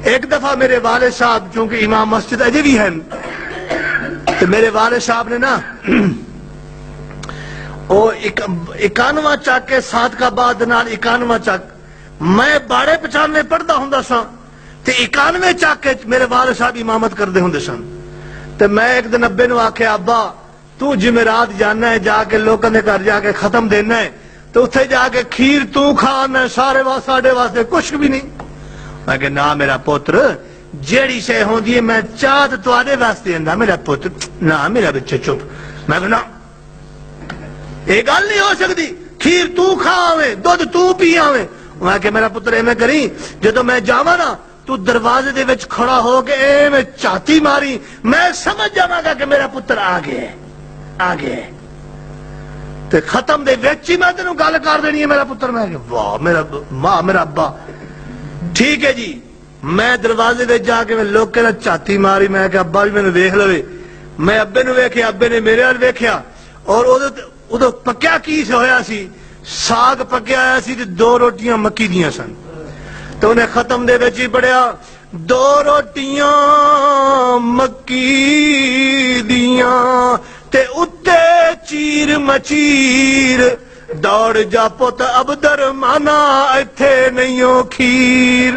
ایک دفعہ میرے والد صاحب چونکہ امام مسجد اجے بھی ہیں تو میرے والد صاحب نے نا وہ 91 چک کے 7 کا بعد نال 91 چک میں 92-95 پڑھتا ہوں سا تے 91 چک کے میرے والد صاحب امامت کرتے ہوں سن تے میں ایک دن ابے نو آکھیا ابا تو جمعرات جانا ہے جا کے لوگوں نے گھر جا کے ختم دینا ہے تو اتنے جا کے کھیر تو کھانا سارے ساڈے واسطے کچھ بھی نہیں. میں کہ نا میرا پوتر جیڑی شے ہوندی ہے میں چاہ تے تواڈے واسطے ہوندا میرا پوتر نا میرا بچہ چپ. میں کہ نا یہ گل نہیں ہو سکتی کھیر تو کھا آویں دودھ تو پی آویں. میں کہ میرا پتر ایویں کریں جدوں میں جاواں نا تو دروازے دے وچ کھڑا ہو کے ایویں چاتی ماری میں سمجھ جاواں گا کہ میرا پتر آ گیا تے ختم دے وچ ہی میں تینوں گل کر دینی ہے میرا پتر. میں کہ واہ میرا ماں میرا ابا ٹھیک ہے جی. میں دروازے وچ جا کے میں لوکے نال چاتی ماری میں کہ ابا بھی مینوں ویکھ لوے. میں ابے نو ویکھیا ابے نے میرے ول ویکھیا اور ادو پکیا کی ہویا سی ساگ پکیا آیا سی تے 2 روٹیاں مکی دیاں سن تو انہیں ختم دے وچ ہی پڑھیا 2 روٹیاں مکی دیاں تے اتے چیر مچیر دوڑ جا پت اب درمانا ایتھے نہیں کھیر.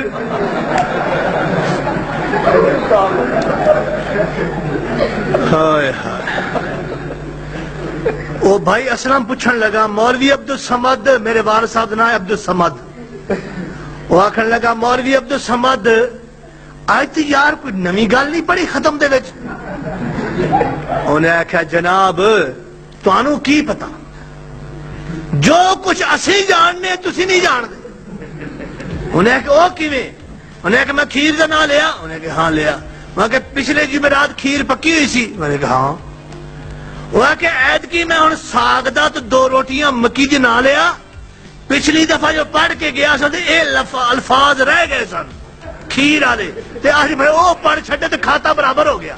ہائے ہائے او بھائی اسلام پوچھن لگا مولوی عبدالصمد میرے والد صاحب دا نام ہے عبدالصمد. وہ آکھن لگا مولوی عبدالصمد آج تو یار کوئی نمی گل نہیں پڑی ختم دے وچ. انہیں آکھیا جناب تانوں کی پتا جو کچھ اسی جاننے تسی نہیں جان دے. انہیں آکھیا او کیویں؟ انہیں آکھیا میں کھیر دا نام لیا. انہیں کہا ہاں لیا. میں کہ پچھلے جمعرات کھیر پکی ہوئی سی. میں نے کہا ہاں. وہ کہ عید کی میں ہن ساگ دا تو 2 روٹیاں مکی دے نام لیا. پچھلی دفعہ جو پڑھ کے گیا سن اے الفاظ رہ گئے سن کھیر والے تے آج میں او پڑھ چھڈے تے کھاتا برابر ہو گیا.